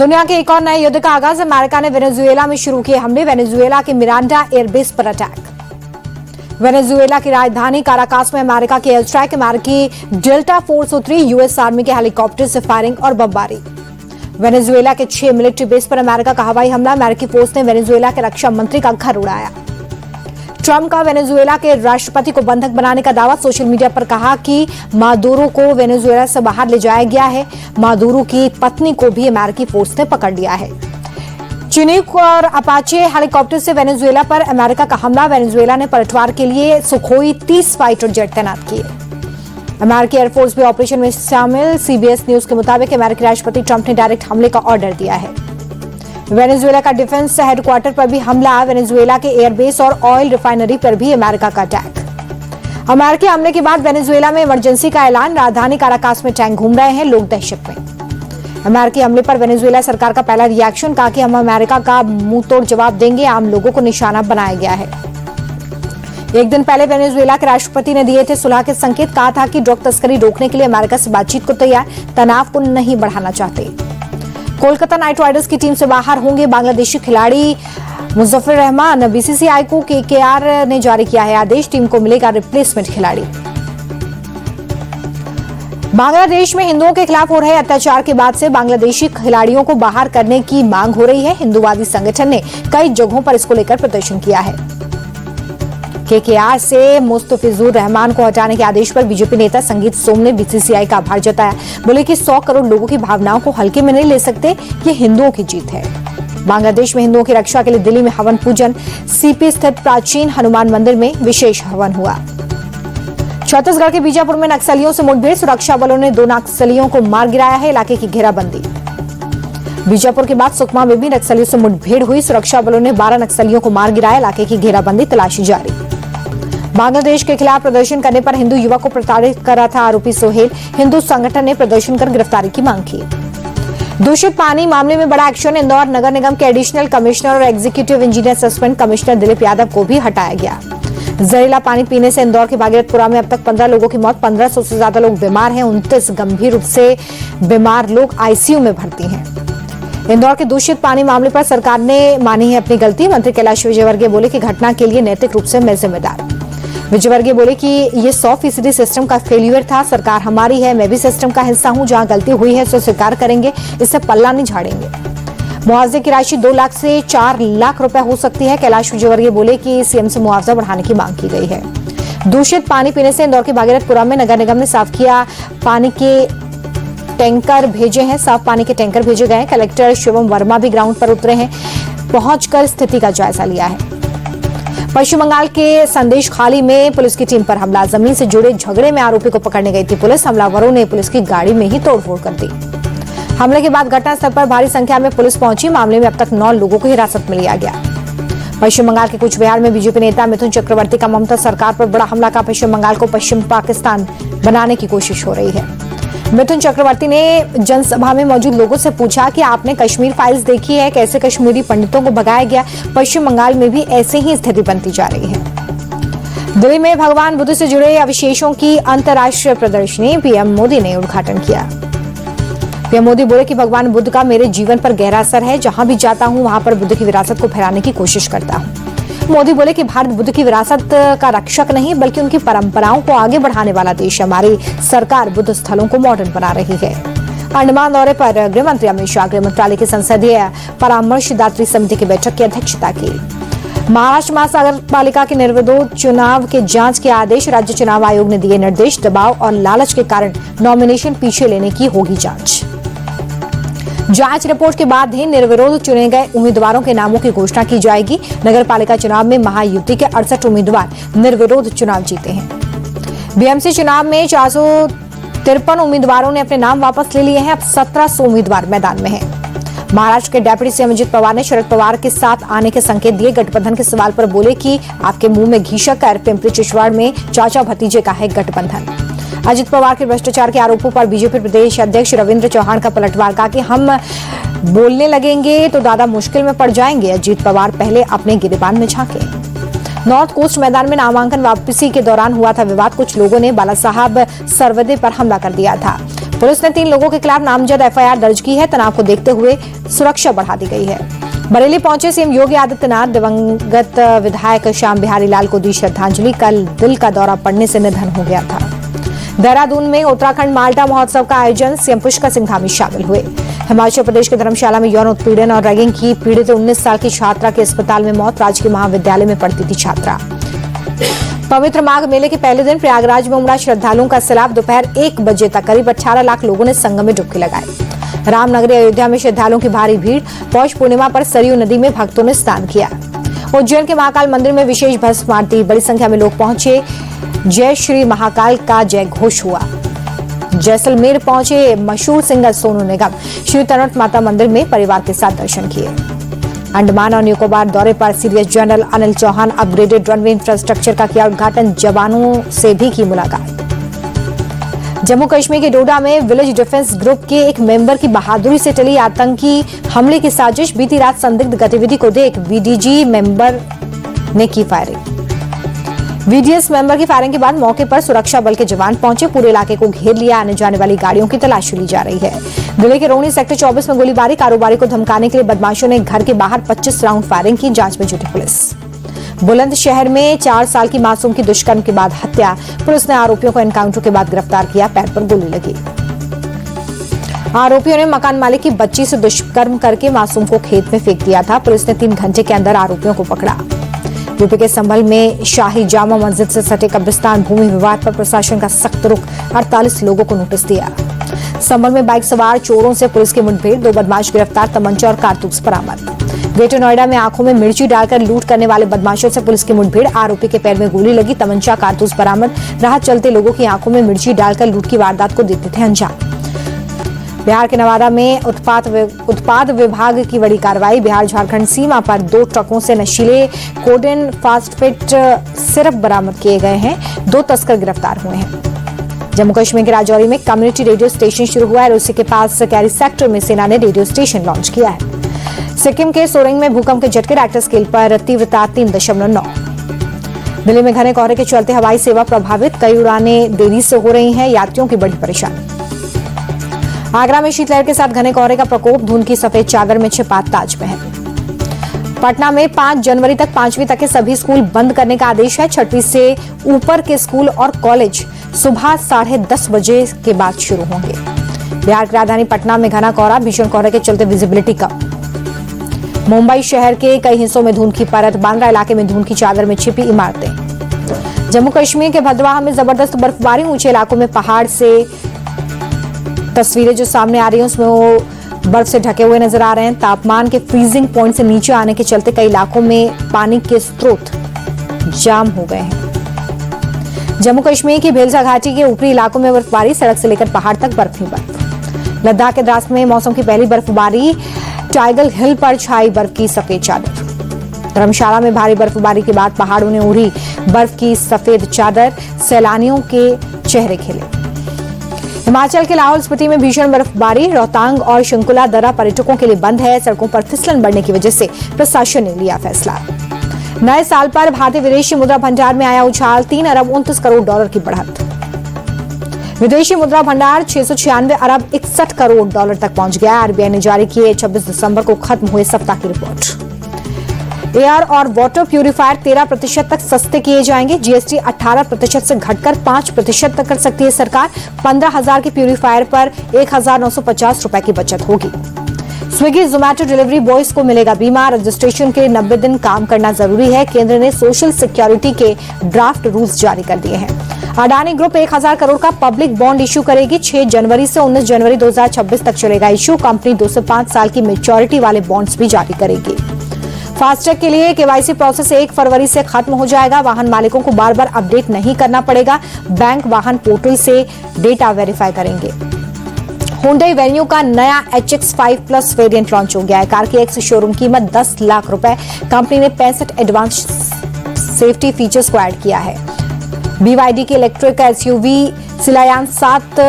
दुनिया के एक और नए युद्ध का आगाज। अमेरिका ने वेनेजुएला में शुरू किए हमले। वेनेजुएला के मिरांडा एयरबेस पर अटैक। वेनेजुएला की राजधानी काराकास में अमेरिका की एयर स्ट्राइक। अमेरिकी डेल्टा फोर्स उतरी। यूएस आर्मी के हेलीकॉप्टर से फायरिंग और बमबारी। वेनेजुएला के 6 मिलिट्री बेस पर अमेरिका का हवाई हमला। अमेरिकी फोर्स ने वेनेजुएला के रक्षा मंत्री का घर उड़ाया। ट्रंप का वेनेजुएला के राष्ट्रपति को बंधक बनाने का दावा। सोशल मीडिया पर कहा कि मादुरो को वेनेजुएला से बाहर ले जाया गया है। मादुरो की पत्नी को भी अमेरिकी फोर्स ने पकड़ लिया है। चिनूक और अपाचे हेलीकॉप्टर से वेनेजुएला पर अमेरिका का हमला। वेनेजुएला ने पलटवार के लिए सुखोई 30 फाइटर जेट तैनात किए। अमेरिकी एयरफोर्स भी ऑपरेशन में शामिल। सीबीएस न्यूज के मुताबिक अमेरिकी राष्ट्रपति ट्रंप ने डायरेक्ट हमले का ऑर्डर दिया है। वेनेजुएला का डिफेंस हेडक्वार्टर पर भी हमला। वेनेजुएला के एयरबेस और ऑयल रिफाइनरी पर भी अमेरिका का अटैक। अमेरिकी हमले के बाद वेनेजुएला में इमरजेंसी का ऐलान। राजधानी काराकास में टैंक घूम रहे हैं, लोग दहशत में। अमेरिकी हमले पर वेनेजुएला सरकार का पहला रिएक्शन, कहा कि हम अमेरिका का मुंह तोड़ जवाब देंगे। आम लोगों को निशाना बनाया गया है। एक दिन पहले वेनेजुएला के राष्ट्रपति ने दिए थे सुलह के संकेत। कहा था कि ड्रग तस्करी रोकने के लिए अमेरिका से बातचीत को तैयार, तनाव को नहीं बढ़ाना चाहते। कोलकाता नाइट राइडर्स की टीम से बाहर होंगे बांग्लादेशी खिलाड़ी मुजफ्फर रहमान। बीसीसीआई को केकेआर ने जारी किया है आदेश। टीम को मिलेगा रिप्लेसमेंट खिलाड़ी। बांग्लादेश में हिंदुओं के खिलाफ हो रहे अत्याचार के बाद से बांग्लादेशी खिलाड़ियों को बाहर करने की मांग हो रही है। हिंदुवादी संगठन ने कई जगहों पर इसको लेकर प्रदर्शन किया है। केकेआर से मुस्तफिजुर रहमान को हटाने के आदेश पर बीजेपी नेता संगीत सोम ने बीसीसीआई का आभार जताया। बोले कि 100 करोड़ लोगों की भावनाओं को हल्के में नहीं ले सकते, ये हिंदुओं की जीत है। बांग्लादेश में हिंदुओं की रक्षा के लिए दिल्ली में हवन पूजन। सीपी स्थित प्राचीन हनुमान मंदिर में विशेष हवन हुआ। छत्तीसगढ़ के बीजापुर में नक्सलियों से मुठभेड़। सुरक्षा बलों ने 2 नक्सलियों को मार गिराया है। इलाके की घेराबंदी। बीजापुर के बाद सुकमा में भी नक्सलियों से मुठभेड़ हुई। सुरक्षा बलों ने 12 नक्सलियों को मार गिराया। इलाके की घेराबंदी, तलाशी जारी। बांग्लादेश के खिलाफ प्रदर्शन करने पर हिंदू युवक को प्रताड़ित कर रहा था आरोपी सोहेल। हिंदू संगठन ने प्रदर्शन कर गिरफ्तारी की मांग की। दूषित पानी मामले में बड़ा एक्शन। इंदौर नगर निगम के एडिशनल कमिश्नर और executive engineer suspend. Commissioner Dilip Yadav को भी हटाया गया। जहरीला पानी पीने से इंदौर के भागीरथपुरा में अब तक 15 लोगों की मौत। 1500 से ज्यादा लोग बीमार हैं। 29 गंभीर रूप से बीमार लोग आईसीयू में भर्ती हैं। इंदौर के दूषित पानी मामले पर सरकार ने मानी है अपनी गलती। मंत्री कैलाश विजयवर्गीय बोले कि घटना के लिए नैतिक रूप से मैं जिम्मेदार। विजयवर्गीय बोले कि ये 100% सिस्टम का फेल्यूर था। सरकार हमारी है, मैं भी सिस्टम का हिस्सा हूं। जहां गलती हुई है उसे स्वीकार करेंगे, इससे पल्ला नहीं झाड़ेंगे। मुआवजे की राशि 2 लाख से 4 लाख रुपए हो सकती है। कैलाश विजयवर्गीय बोले कि सीएम से मुआवजा बढ़ाने की मांग की गई है। दूषित पानी पीने से इंदौर के भागीरथपुरा में नगर निगम ने साफ किया पानी के टैंकर भेजे हैं। साफ पानी के टैंकर भेजे गए। कलेक्टर शिवम वर्मा भी ग्राउंड पर उतरे हैं, पहुंचकर स्थिति का जायजा लिया है। पश्चिम बंगाल के संदेश खाली में पुलिस की टीम पर हमला। जमीन से जुड़े झगड़े में आरोपी को पकड़ने गई थी पुलिस। हमलावरों ने पुलिस की गाड़ी में ही तोड़फोड़ कर दी। हमले के बाद घटनास्थल पर भारी संख्या में पुलिस पहुंची। मामले में अब तक 9 लोगों को हिरासत में लिया गया। पश्चिम बंगाल के कुछ बिहार में बीजेपी नेता मिथुन चक्रवर्ती का ममता सरकार पर बड़ा हमला का। पश्चिम बंगाल को पश्चिम पाकिस्तान बनाने की कोशिश हो रही है। मिथुन चक्रवर्ती ने जनसभा में मौजूद लोगों से पूछा कि आपने कश्मीर फाइल्स देखी है, कैसे कश्मीरी पंडितों को भगाया गया। पश्चिम बंगाल में भी ऐसे ही स्थिति बनती जा रही है। दिल्ली में भगवान बुद्ध से जुड़े अवशेषों की अंतर्राष्ट्रीय प्रदर्शनी पीएम मोदी ने उद्घाटन किया। पीएम मोदी बोले कि भगवान बुद्ध का मेरे जीवन पर गहरा असर है। जहां भी जाता हूं वहां पर बुद्ध की विरासत को फैलाने की कोशिश करता हूं। मोदी बोले कि भारत बुद्ध की विरासत का रक्षक नहीं बल्कि उनकी परंपराओं को आगे बढ़ाने वाला देश है। हमारी सरकार बुद्ध स्थलों को मॉडर्न बना रही है। अंडमान दौरे पर गृह मंत्री अमित शाह गृह मंत्रालय की संसदीय परामर्शदात्री समिति की बैठक की अध्यक्षता की। महाराष्ट्र महानगर पालिका के निर्विरोध चुनाव के जांच के आदेश। राज्य चुनाव आयोग ने दिए निर्देश। दबाव और लालच के कारण नॉमिनेशन पीछे लेने की होगी जांच। जांच रिपोर्ट के बाद ही निर्विरोध चुने गए उम्मीदवारों के नामों की घोषणा की जाएगी। नगर पालिका चुनाव में महायुति के 68 उम्मीदवार निर्विरोध चुनाव जीते हैं। बीएमसी चुनाव में 453 उम्मीदवारों ने अपने नाम वापस ले लिए हैं। अब 1700 उम्मीदवार मैदान में हैं। महाराष्ट्र के डिप्टी सीएम अजित पवार ने शरद पवार के साथ आने के संकेत दिए। गठबंधन के सवाल पर बोले कि आपके मुंह में घी शक्कर। पिंपरी चिंचवड़ में चाचा भतीजे का है गठबंधन। अजित पवार के भ्रष्टाचार के आरोपों पर बीजेपी प्रदेश अध्यक्ष रविंद्र चौहान का पलटवार। कहा कि हम बोलने लगेंगे तो दादा मुश्किल में पड़ जाएंगे। अजित पवार पहले अपने गिरेबान में झांके। नॉर्थ कोस्ट मैदान में नामांकन वापसी के दौरान हुआ था विवाद। कुछ लोगों ने बाला साहब सर्वदे पर हमला कर दिया था। पुलिस ने 3 लोगों के खिलाफ नामजद एफआईआर दर्ज की है। तनाव को देखते हुए सुरक्षा बढ़ा दी गई है। बरेली पहुंचे सीएम योगी आदित्यनाथ, दिवंगत विधायक श्याम बिहारी लाल को दी श्रद्धांजलि। कल दिल का दौरा पड़ने से निधन हो गया था। देहरादून में उत्तराखंड माल्टा महोत्सव का आयोजन, सीएम पुष्कर सिंह धामी शामिल हुए। हिमाचल प्रदेश के धर्मशाला में यौन उत्पीड़न और रैगिंग की पीड़ित 19 साल की छात्रा की अस्पताल में मौत। राजकीय महाविद्यालय में पढ़ती थी छात्रा। पवित्र माघ मेले के पहले दिन प्रयागराज में उमड़ा श्रद्धालुओं का सैलाब। दोपहर 1 बजे तक करीब 18 लाख लोगों ने संगम में डुबकी लगाई। रामनगरी अयोध्या में श्रद्धालुओं की भारी भीड़। पौष पूर्णिमा पर सरयू नदी में भक्तों ने स्नान किया। उज्जैन के महाकाल मंदिर में विशेष भस्म आरती, बड़ी संख्या में लोग पहुंचे। जय श्री महाकाल का जय घोष हुआ। जैसलमेर पहुंचे मशहूर सिंगर सोनू निगम। श्री तनोट माता मंदिर में परिवार के साथ दर्शन किए। अंडमान और निकोबार दौरे पर CDS general Anil Chauhan, upgraded runway infrastructure का किया उद्घाटन। जवानों से भी की मुलाकात। जम्मू कश्मीर के डोडा में विलेज डिफेंस ग्रुप के एक मेंबर की बहादुरी से टली आतंकी हमले की साजिश। बीती रात संदिग्ध गतिविधि को देख वीडीजी मेंबर ने की फायरिंग। वीडीएस मेंबर की फायरिंग के बाद मौके पर सुरक्षा बल के जवान पहुंचे। पूरे इलाके को घेर लिया। आने जाने वाली गाड़ियों की तलाशी ली जा रही है। जिले के रोहनी सेक्टर 24 में गोलीबारी। कारोबारी को धमकाने के लिए बदमाशों ने घर के बाहर 25 राउंड फायरिंग की। जांच में जुटी पुलिस। बुलंदशहर में 4 साल की मासूम की दुष्कर्म के बाद हत्या। पुलिस ने आरोपियों को एनकाउंटर के बाद गिरफ्तार किया। पैर पर गोली लगी। आरोपियों ने मकान मालिक की बच्ची से दुष्कर्म करके मासूम को खेत में फेंक दिया था। पुलिस ने 3 घंटे के अंदर आरोपियों को पकड़ा। यूपी के संभल में शाही जामा मस्जिद से सटे कब्रिस्तान भूमि विवाद पर प्रशासन का सख्त रुख। 48 लोगों को नोटिस दिया। संभल में बाइक सवार चोरों से पुलिस की मुठभेड़। 2 बदमाश गिरफ्तार। तमंचा और कारतूस बरामद। ग्रेटर नोएडा में आंखों में मिर्ची डालकर लूट करने वाले बदमाशों से पुलिस की मुठभेड़। आरोपी के पैर में गोली लगी। तमंचा कारतूस बरामद। राह चलते लोगों की आंखों में मिर्ची डालकर लूट की वारदात को देते थे अंजाम। बिहार के नवादा में उत्पाद विभाग की बड़ी कार्रवाई। बिहार झारखंड सीमा पर 2 ट्रकों से नशीले कोडेन फास्टफेट सिरप बरामद किए गए हैं। 2 तस्कर गिरफ्तार हुए हैं। जम्मू कश्मीर के राजौरी में कम्युनिटी रेडियो स्टेशन शुरू हुआ है। उसी के पास कैरी सेक्टर में सेना ने रेडियो स्टेशन लॉन्च किया है। सिक्किम के सोरेंग में भूकंप के झटके। रिक्टर स्केल पर तीव्रता 3.9। दिल्ली में घने कोहरे के चलते हवाई सेवा प्रभावित। कई उड़ानें देरी से हो रही हैं। यात्रियों की बड़ी परेशानी। आगरा में शीतलहर के साथ घने कोहरे का प्रकोप। धुंध की सफेद चादर में छिपा ताजमहल। पटना में 5 जनवरी तक 5वीं तक के सभी स्कूल बंद करने का आदेश है। 6वीं से ऊपर के स्कूल और कॉलेज सुबह 10:30 बजे के बाद शुरू होंगे। बिहार की राजधानी पटना में घना कोहरा। भीषण कोहरे के चलते विजिबिलिटी कम। मुंबई शहर के कई हिस्सों में धुंध की परत। बांद्रा इलाके में धुंध की चादर में छिपी इमारतें। जम्मू कश्मीर के भद्रवाह में जबरदस्त बर्फबारी। ऊंचे इलाकों में पहाड़ से तस्वीरें जो सामने आ रही हैं उसमें वो बर्फ से ढके हुए नजर आ रहे हैं। तापमान के फ्रीजिंग पॉइंट से नीचे आने के चलते कई इलाकों में पानी के स्रोत जाम हो गए हैं। जम्मू कश्मीर की भेलसा घाटी के ऊपरी इलाकों में बर्फबारी। सड़क से लेकर पहाड़ तक बर्फ ही बर्फ। लद्दाख के द्रास में मौसम की पहली बर्फबारी। टाइगर हिल पर छाई बर्फ की सफेद चादर। धर्मशाला में भारी बर्फबारी के बाद पहाड़ों ने ओढ़ी बर्फ की सफेद चादर। सैलानियों के चेहरे खिले। हिमाचल के लाहौल स्पीति में भीषण बर्फबारी। रोहतांग और शंकुला दर्रा पर्यटकों के लिए बंद है। सड़कों पर फिसलन बढ़ने की वजह से प्रशासन ने लिया फैसला। नए साल पर भारतीय विदेशी मुद्रा भंडार में आया उछाल। 3 अरब 29 करोड़ डॉलर की बढ़त। विदेशी मुद्रा भंडार 696 अरब 61 करोड़ डॉलर तक पहुंच गया। आरबीआई ने जारी किए 26 दिसंबर को खत्म हुए सप्ताह की रिपोर्ट। एयर और वाटर प्यूरिफायर 13% तक सस्ते किए जाएंगे। जीएसटी 18% से घटकर 5% तक कर सकती है सरकार। 15,000 के प्यूरिफायर पर 1,950 रुपए की बचत होगी। स्विगी जोमैटो डिलीवरी बॉयज को मिलेगा बीमा। रजिस्ट्रेशन के 90 दिन काम करना जरूरी है। केंद्र ने सोशल सिक्योरिटी के ड्राफ्ट रूल्स जारी कर दिए हैं। अडानी ग्रुप 1,000 करोड़ का पब्लिक बॉन्ड इश्यू करेगी। 6 जनवरी से 19 जनवरी 2026 तक चलेगा इश्यू। कंपनी 2 से 5 साल की मैच्योरिटी वाले बॉन्ड्स भी जारी करेगी। फास्टैग के लिए केवाईसी प्रोसेस 1 फरवरी से खत्म हो जाएगा। वाहन मालिकों को बार बार अपडेट नहीं करना पड़ेगा। बैंक वाहन पोर्टल से डेटा वेरीफाई करेंगे। Hyundai वेन्यू का नया HX5+ वेरिएंट लॉन्च हो गया है। कार की एक्स शोरूम कीमत 10 लाख रुपए। कंपनी ने 65 एडवांस सेफ्टी फीचर्स को ऐड किया है। BYD की इलेक्ट्रिक SUV सिलायन 7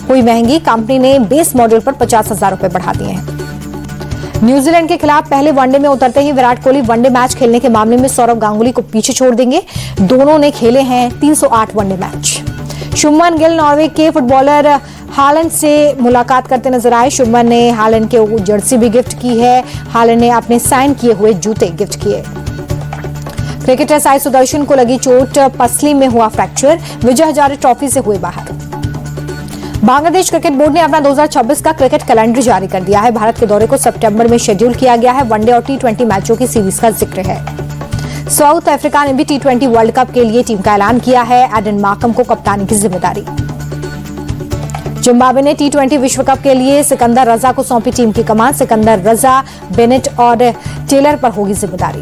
हुई महंगी। कंपनी ने बेस मॉडल पर 50,000 रुपए बढ़ा दिए हैं। न्यूजीलैंड के खिलाफ पहले वनडे में उतरते ही विराट कोहली वनडे मैच खेलने के मामले में सौरव गांगुली को पीछे छोड़ देंगे। दोनों ने खेले हैं 308 one day match. Shubman Gill Norway के फुटबॉलर हालैंड से मुलाकात करते नजर आए। शुभमन ने हालैंड के जर्सी भी गिफ्ट की है। हालैंड ने अपने साइन किए हुए जूते गिफ्ट किए। क्रिकेटर साई सुदर्शन को लगी चोट, पसली में हुआ फ्रैक्चर, विजय हजारे ट्रॉफी से हुए बाहर। बांग्लादेश क्रिकेट बोर्ड ने अपना 2026 का क्रिकेट कैलेंडर जारी कर दिया है। भारत के दौरे को सितंबर में शेड्यूल किया गया है। वनडे और टी20 मैचों की सीरीज का जिक्र है। साउथ अफ्रीका ने भी टी20 वर्ल्ड कप के लिए टीम का ऐलान किया है। एडन मार्कम को कप्तानी की जिम्मेदारी। जिम्बाब्वे ने टी20 विश्व कप के लिए सिकंदर रजा को सौंपी टीम की कमान। सिकंदर रजा, बेनेट और टेलर पर होगी जिम्मेदारी।